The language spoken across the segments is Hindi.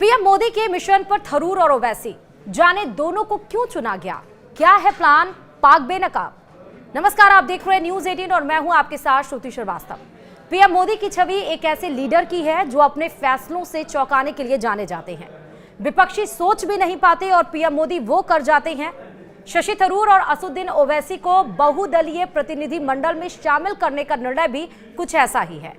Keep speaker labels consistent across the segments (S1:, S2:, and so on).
S1: पीएम मोदी के मिशन पर थरूर और ओवैसी, जाने दोनों को क्यों चुना गया, क्या है प्लान पाक बेनकाब। नमस्कार, आप देख रहे हैं न्यूज 18 और मैं हूं आपके साथ श्रुति श्रीवास्तव। पीएम मोदी की छवि एक ऐसे लीडर की है जो अपने फैसलों से चौंकाने के लिए जाने जाते हैं। विपक्षी सोच भी नहीं पाते और पीएम मोदी वो कर जाते हैं। शशि थरूर और असदुद्दीन ओवैसी को बहुदलीय प्रतिनिधि मंडल में शामिल करने का निर्णय भी कुछ ऐसा ही है।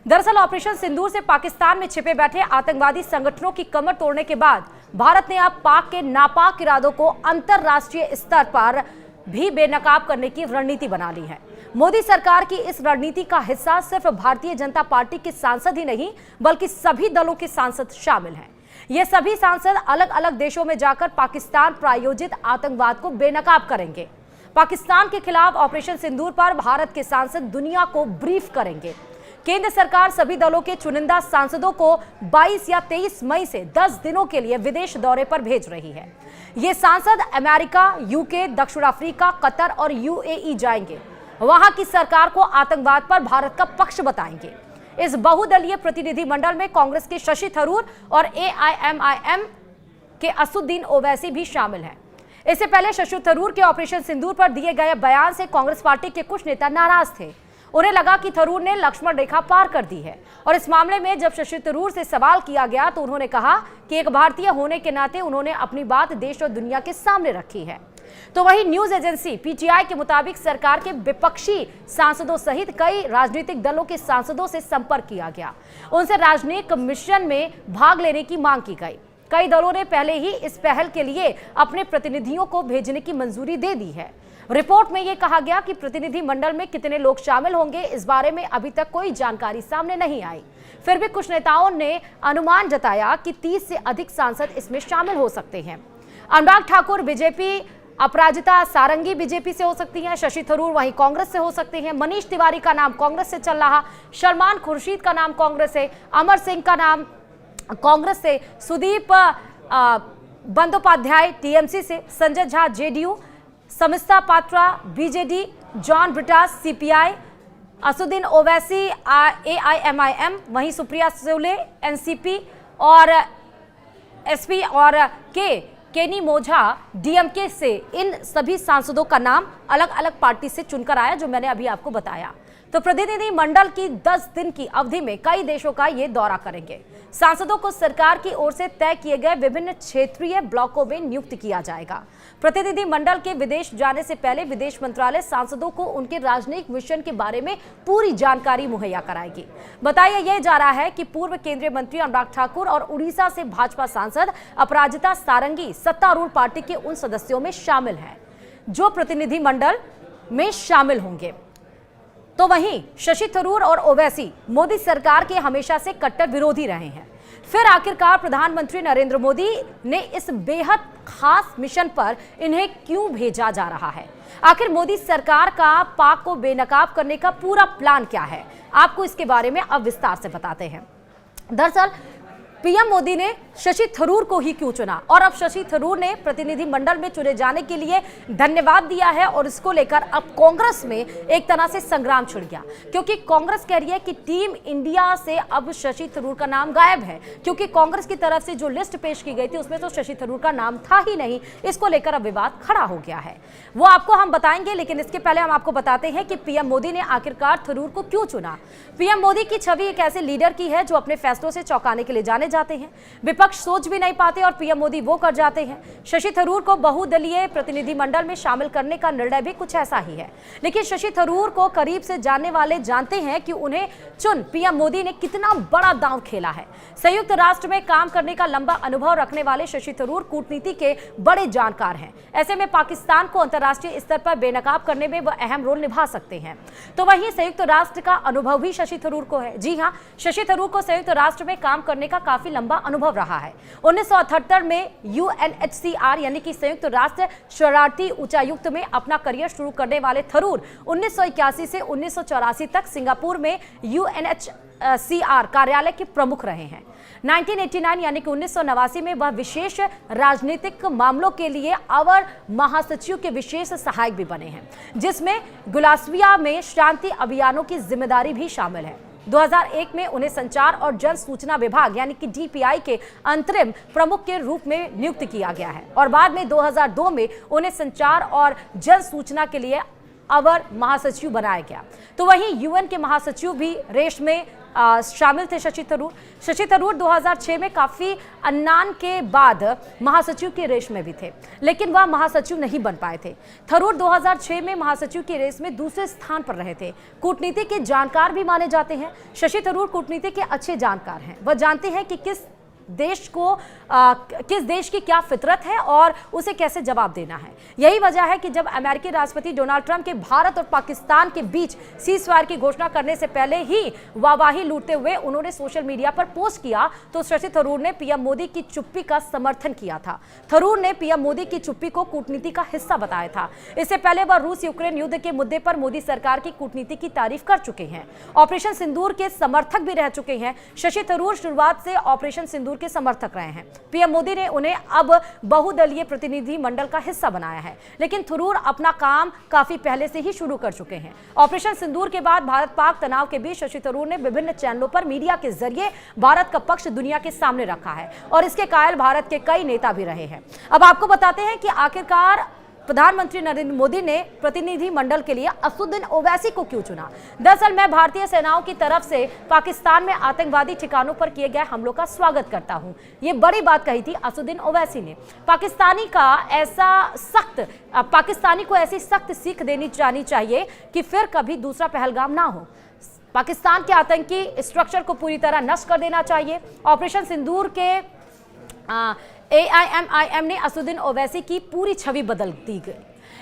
S1: दरअसल ऑपरेशन सिंदूर से पाकिस्तान में छिपे बैठे आतंकवादी संगठनों की कमर तोड़ने के बाद भारत ने अब पाक के नापाक इरादों को अंतर्राष्ट्रीय स्तर पर भी बेनकाब करने की रणनीति बना ली है। मोदी सरकार की इस रणनीति का हिस्सा सिर्फ भारतीय जनता पार्टी के सांसद ही नहीं बल्कि सभी दलों के सांसद शामिल हैं। ये सभी सांसद अलग अलग देशों में जाकर पाकिस्तान प्रायोजित आतंकवाद को बेनकाब करेंगे। पाकिस्तान के खिलाफ ऑपरेशन सिंदूर पर भारत के सांसद दुनिया को ब्रीफ करेंगे। केंद्र सरकार सभी दलों के चुनिंदा सांसदों को 22 या 23 मई से 10 दिनों के लिए विदेश दौरे पर भेज रही है। ये सांसद अमेरिका, यूके, दक्षिण अफ्रीका, कतर और यूएई जाएंगे। वहां की सरकार को आतंकवाद पर भारत का पक्ष बताएंगे। इस बहुदलीय प्रतिनिधि मंडल में कांग्रेस के शशि थरूर और एआईएमआईएम के असदुद्दीन ओवैसी भी शामिल हैं। इससे पहले शशि थरूर के ऑपरेशन सिंदूर पर दिए गए बयान से कांग्रेस पार्टी के कुछ नेता नाराज थे। उन्हें लगा कि थरूर ने लक्ष्मण रेखा पार कर दी है और इस मामले में जब शशि थरूर से सवाल किया गया तो उन्होंने कहा कि एक भारतीय होने के नाते उन्होंने अपनी बात देश और दुनिया के सामने रखी है। तो वही न्यूज एजेंसी पीटीआई के मुताबिक सरकार के विपक्षी सांसदों सहित कई राजनीतिक दलों के सांसदों से संपर्क किया गया। उनसे राजनयिक मिशन में भाग लेने की मांग की गई। कई दलों ने पहले ही इस पहल के लिए अपने प्रतिनिधियों को भेजने की मंजूरी दे दी है। रिपोर्ट में यह कहा गया कि प्रतिनिधि मंडल में कितने लोग शामिल होंगे इस बारे में अभी तक कोई जानकारी सामने नहीं आई। फिर भी कुछ नेताओं ने अनुमान जताया कि 30 से अधिक सांसद इसमें शामिल हो सकते हैं। अनुराग ठाकुर बीजेपी, अपराजिता सारंगी बीजेपी से हो सकती हैं, शशि थरूर वहीं कांग्रेस से हो सकते हैं, मनीष तिवारी का नाम कांग्रेस से चल रहा, सलमान खुर्शीद का नाम कांग्रेस से, अमर सिंह का नाम कांग्रेस से, सुदीप बंदोपाध्याय टीएमसी से, Sanjay Jha JDU, Sasmit Patra BJD, John Brittas CPI, Asaduddin Owaisi AIMIM, वहीं सुप्रिया सुले एनसीपी और एसपी और केनी मोझा डीएमके से। इन सभी सांसदों का नाम अलग अलग पार्टी से चुनकर आया जो मैंने अभी आपको बताया। तो प्रतिनिधि मंडल की 10 दिन की अवधि में कई देशों का ये दौरा करेंगे। सांसदों को सरकार की ओर से तय किए गए विभिन्न क्षेत्रीय ब्लॉकों में नियुक्त किया जाएगा। प्रतिनिधि मंडल के विदेश जाने से पहले विदेश मंत्रालय सांसदों को उनके राजनयिक मिशन के बारे में पूरी जानकारी मुहैया कराएगी। बताया यह जा रहा है कि पूर्व केंद्रीय मंत्री अनुराग ठाकुर और उड़ीसा से भाजपा सांसद अपराजिता सारंगी सत्तारूढ़ पार्टी के उन सदस्यों में शामिल हैं जो प्रतिनिधि मंडल में शामिल होंगे। तो वहीं शशि थरूर और ओवैसी मोदी सरकार के हमेशा से कट्टर विरोधी रहे हैं। फिर आखिरकार प्रधानमंत्री नरेंद्र मोदी ने इस बेहद खास मिशन पर इन्हें क्यों भेजा जा रहा है? आखिर मोदी सरकार का पाक को बेनकाब करने का पूरा प्लान क्या है? आपको इसके बारे में अब विस्तार से बताते हैं। दरअसल पीएम मोदी ने शशि थरूर को ही क्यों चुना और अब शशि थरूर ने प्रतिनिधि मंडल में चुने जाने के लिए धन्यवाद दिया है और इसको लेकर अब कांग्रेस में एक तरह से संग्राम छिड़ गया, क्योंकि कांग्रेस कह रही है कि टीम इंडिया से अब शशि थरूर का नाम गायब है, क्योंकि कांग्रेस की तरफ से जो लिस्ट पेश की गई थी उसमें तो शशि थरूर का नाम था ही नहीं। इसको लेकर अब विवाद खड़ा हो गया है, वो आपको हम बताएंगे, लेकिन इसके पहले हम आपको बताते हैं कि पीएम मोदी ने आखिरकार थरूर को क्यों चुना। पीएम मोदी की छवि एक ऐसे लीडर की है जो अपने फैसलों से चौंकाने के लिए जाते हैं। विपक्ष सोच भी नहीं पाते और पीएम मोदी वो कर जाते हैं। शशि थरूर को बहुदलीय प्रतिनिधि मंडल में शामिल करने का निर्णय भी कुछ ऐसा ही है, लेकिन शशि थरूर को करीब से जानने वाले जानते हैं कि उन्हें चुन पीएम मोदी ने कितना बड़ा दांव खेला है। संयुक्त राष्ट्र में काम करने का लंबा अनुभव रखने वाले शशि थरूर कूटनीति के बड़े जानकार हैं। ऐसे में पाकिस्तान को अंतर्राष्ट्रीय स्तर पर बेनकाब करने में वह अहम रोल निभा सकते हैं। तो वहीं संयुक्त राष्ट्र का अनुभव भी शशि थरूर को है। जी हाँ, शशि थरूर को संयुक्त राष्ट्र में काम करने का काफी लंबा अनुभव रहा है। 1978 में यूएनएचसीआर यानी कि संयुक्त राष्ट्र शरणार्थी उच्चायुक्त में अपना करियर शुरू करने वाले थरूर 1981 से 1984 तक सिंगापुर में यूएनएचसीआर कार्यालय के प्रमुख रहे हैं। 1989 यानी कि 1989 में वह विशेष राजनीतिक मामलों के लिए अवर महासचिव के विशेष सहायक भी बने हैं, जिसमें गुलास्विया में शांति अभियानों की जिम्मेदारी भी शामिल है। 2001 में उन्हें संचार और जन सूचना विभाग यानी कि डीपीआई के अंतरिम प्रमुख के रूप में नियुक्त किया गया है और बाद में 2002 में उन्हें संचार और जन सूचना के लिए अवर महासचिव बनाया गया। तो वहीं यूएन के महासचिव भी रेस में शामिल थे शशि थरूर 2006 में काफी अन्नान के बाद महासचिव के रेस में भी थे, लेकिन वह महासचिव नहीं बन पाए थे। थरूर 2006 में महासचिव की रेस में दूसरे स्थान पर रहे थे। कूटनीति के जानकार भी माने जाते हैं। शशि थरूर कूटनीति के अच्छे जानकार हैं। वह जानते हैं कि किस देश की क्या फितरत है और उसे कैसे जवाब देना है। यही वजह है कि जब अमेरिकी राष्ट्रपति डोनाल्ड ट्रंप के भारत और पाकिस्तान के बीच सीज़फायर की घोषणा करने से पहले ही वाहवाही लूटते हुए उन्होंने सोशल मीडिया पर पोस्ट किया तो शशि थरूर ने पीएम मोदी की चुप्पी का समर्थन किया था। थरूर ने पीएम मोदी की चुप्पी को कूटनीति का हिस्सा बताया था। इससे पहले वह रूस यूक्रेन युद्ध के मुद्दे पर मोदी सरकार की कूटनीति की तारीफ कर चुके हैं। ऑपरेशन सिंदूर के समर्थक भी रह चुके हैं। शशि थरूर शुरुआत से ऑपरेशन सिंदूर के समर्थक रहे हैं। पीएम मोदी ने उन्हें अब बहुदलीय प्रतिनिधि मंडल का हिस्सा बनाया है, लेकिन थरूर अपना काम काफी पहले से ही शुरू कर चुके हैं। ऑपरेशन सिंदूर के बाद भारत पाक तनाव के बीच शशि थरूर ने विभिन्न चैनलों पर मीडिया के जरिए भारत का पक्ष दुनिया के सामने रखा है और इसके कायल भारत के कई नेता भी रहे हैं। अब आपको बताते हैं कि आखिरकार प्रधानमंत्री नरेंद्र मोदी ने प्रतिनिधि मंडल के लिए असदुद्दीन ओवैसी को क्यों चुना। दरअसल मैं भारतीय सेनाओं की तरफ से पाकिस्तान में आतंकवादी ठिकानों पर किए गए हमलों का स्वागत करता हूं, ये बड़ी बात कही थी असदुद्दीन ओवैसी ने। पाकिस्तानी को ऐसी सख्त सीख देनी जानी चाहिए कि फिर कभी दूसरा पहलगाम ना हो। पाकिस्तान के आतंकी स्ट्रक्चर को पूरी तरह नष्ट कर देना चाहिए। ऑपरेशन सिंदूर के AIMIM ने असदुद्दीन ओवैसी की पूरी छवि बदल दी गई।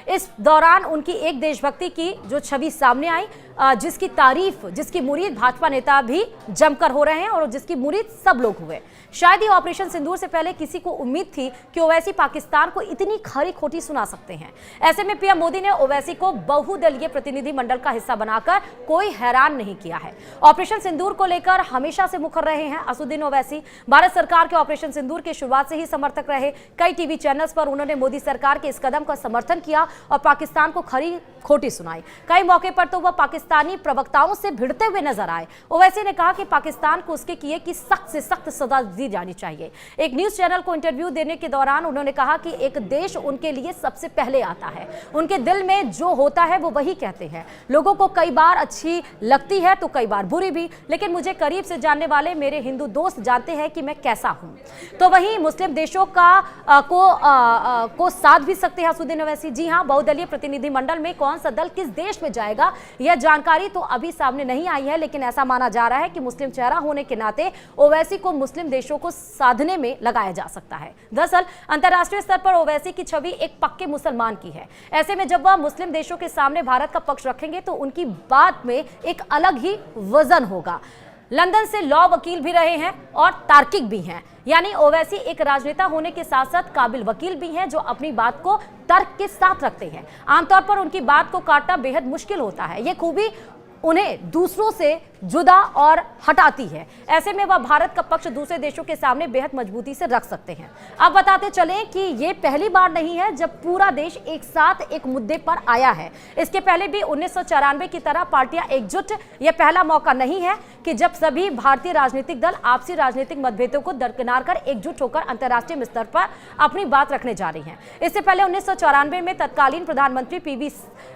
S1: इस दौरान उनकी एक देशभक्ति की जो छवि सामने आई, जिसकी तारीफ, जिसकी मुरीद भाजपा नेता भी जमकर हो रहे हैं और जिसकी मुरीद सब लोग हुए। शायद ही ऑपरेशन सिंदूर से पहले किसी को उम्मीद थी कि ओवैसी पाकिस्तान को इतनी खरी खोटी सुना सकते हैं। ऐसे में पीएम मोदी ने ओवैसी को बहुदलीय प्रतिनिधि मंडल का हिस्सा बनाकर कोई हैरान नहीं किया है। ऑपरेशन सिंदूर को लेकर हमेशा से मुखर रहे हैं असदुद्दीन ओवैसी। भारत सरकार के ऑपरेशन सिंदूर के शुरुआत से ही समर्थक रहे। कई टीवी चैनल्स पर उन्होंने मोदी सरकार के इस कदम का समर्थन किया और पाकिस्तान को खरी खोटी सुनाई। कई मौके पर तो वह पाकिस्तानी प्रवक्ताओं से भिड़ते हुए नजर आए। ओवैसी ने कहा कि पाकिस्तान को उसके किए की सख्त से सख्त सजा दी जानी चाहिए। एक न्यूज चैनल को इंटरव्यू देने के दौरान उन्होंने कहा कि एक देश उनके लिए सबसे पहले आता है। उनके दिल में जो होता है वो वही कहते हैं। लोगों को कई बार अच्छी लगती है तो कई बार बुरी भी, लेकिन मुझे करीब से जानने वाले मेरे हिंदू दोस्त जानते हैं कि मैं कैसा हूं। तो वहीं मुस्लिम देशों को साथ भी सकते हैं असदुद्दीन ओवैसी। जी हां, बहुदलीय प्रतिनिधि मंडल में कौन सा दल किस देश में जाएगा यह जानकारी तो अभी सामने नहीं आई है, लेकिन ऐसा माना जा रहा है कि मुस्लिम चेहरा होने के नाते ओवैसी को मुस्लिम देशों को साधने में लगाया जा सकता है। दरअसल अंतर्राष्ट्रीय स्तर पर ओवैसी की छवि एक पक्के मुसलमान की है। ऐसे में जब वह मुस्लिम देशों के सामने भारत का पक्ष रखेंगे तो उनकी बात में एक अलग ही वजन होगा। लंदन से लॉ वकील भी रहे हैं और तार्किक भी हैं, यानी ओवैसी एक राजनेता होने के साथ साथ काबिल वकील भी हैं जो अपनी बात को तर्क के साथ रखते हैं। आमतौर पर उनकी बात को काटना बेहद मुश्किल होता है। ये खूबी उन्हें दूसरों से जुदा और हटाती है। ऐसे में वह भारत का पक्ष दूसरे देशों के सामने बेहद मजबूती से रख सकते हैं। अब बताते चलें कि ये पहली बार नहीं है जब पूरा देश एक साथ एक मुद्दे पर आया है। इसके पहले भी 1994 की तरह पार्टियां एकजुट, यह पहला मौका नहीं है कि जब सभी भारतीय राजनीतिक दल आपसी राजनीतिक मतभेदों को दरकिनार कर एकजुट होकर अंतर्राष्ट्रीय स्तर पर अपनी बात रखने जा रही हैं। इससे पहले 1994 में तत्कालीन प्रधानमंत्री PV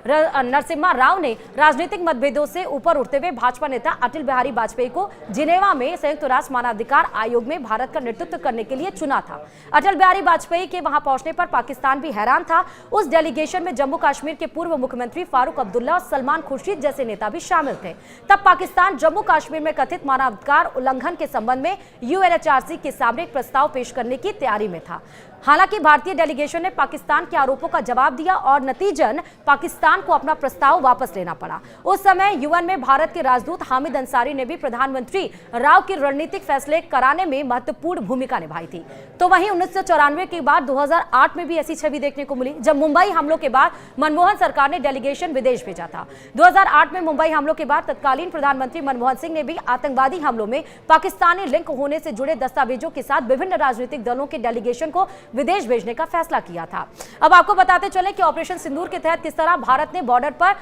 S1: नरसिम्हा राव ने राजनीतिक मतभेदों से ऊपर उठते हुए भाजपा नेता अटल बिहारी वाजपेयी को जिनेवा में संयुक्त राष्ट्र मानवाधिकार आयोग में भारत का नेतृत्व करने के लिए चुना था। अटल बिहारी वाजपेयी के वहां पहुंचने पर पाकिस्तान भी हैरान था। उस डेलीगेशन में जम्मू कश्मीर के पूर्व मुख्यमंत्री फारूक अब्दुल्ला और सलमान खुर्शीद जैसे नेता भी शामिल थे। तब पाकिस्तान जम्मू कश्मीर में कथित मानवाधिकार उल्लंघन के संबंध में UNHRC के सामने एक प्रस्ताव पेश करने की तैयारी में था। हालांकि भारतीय डेलीगेशन ने पाकिस्तान के आरोपों का जवाब दिया और नतीजन पाकिस्तान को अपना प्रस्ताव वापस लेना पड़ा। उस समय UN में भारत के राजदूत हामिद अंसारी ने भी प्रधानमंत्री राव की रणनीतिक फैसले कराने में महत्वपूर्ण भूमिका निभाई थी। तो वहीं 1994 के बाद 2008 में भी ऐसी छवि देखने को मिली जब मुंबई हमलों के बाद मनमोहन सरकार ने डेलीगेशन विदेश भेजा था। 2008 में मुंबई हमलों के बाद तत्कालीन प्रधानमंत्री मनमोहन सिंह ने भी आतंकवादी हमलों में पाकिस्तानी लिंक होने से जुड़े दस्तावेजों के साथ विभिन्न राजनीतिक दलों के डेलीगेशन को विदेश भेजने का फैसला किया था। अब आपको बताते चले कि ऑपरेशन सिंदूर के तहत किस तरह भारत ने बॉर्डर पर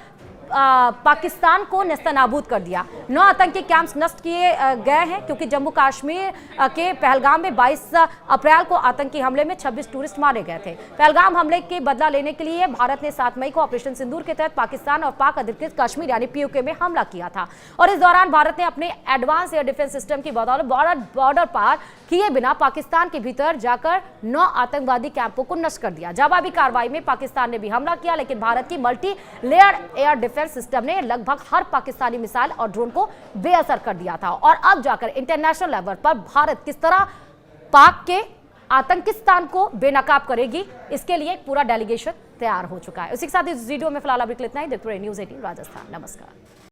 S1: पाकिस्तान को नेस्तनाबूद कर दिया। 9 आतंकी कैंप्स नष्ट किए गए हैं, क्योंकि जम्मू कश्मीर के पहलगाम में 22 अप्रैल को आतंकी हमले में 26 टूरिस्ट मारे गए थे। पहलगाम हमले के बदला लेने के लिए भारत ने 7 मई को ऑपरेशन सिंदूर के तहत पाकिस्तान और पाक अधिकृत कश्मीर यानी पीओके में हमला किया था, और इस दौरान भारत ने अपने एडवांस एयर डिफेंस सिस्टम की बदौलत बॉर्डर पार किए बिना पाकिस्तान के भीतर जाकर 9 आतंकवादी कैंपों को नष्ट कर दिया। जवाबी कार्रवाई में पाकिस्तान ने भी हमला किया, लेकिन भारत की multi layer air defence system ने लगभग हर पाकिस्तानी मिसाइल और ड्रोन को बेअसर कर दिया था। और अब जाकर इंटरनेशनल लेवल पर भारत किस तरह पाक के आतंकिस्तान को बेनकाब करेगी, इसके लिए एक पूरा डेलीगेशन तैयार हो चुका है। उसी के साथ इस वीडियो में फिलहाल अभी इतना ही। देखते रहिए न्यूज़ 18 राजस्थान। नमस्कार।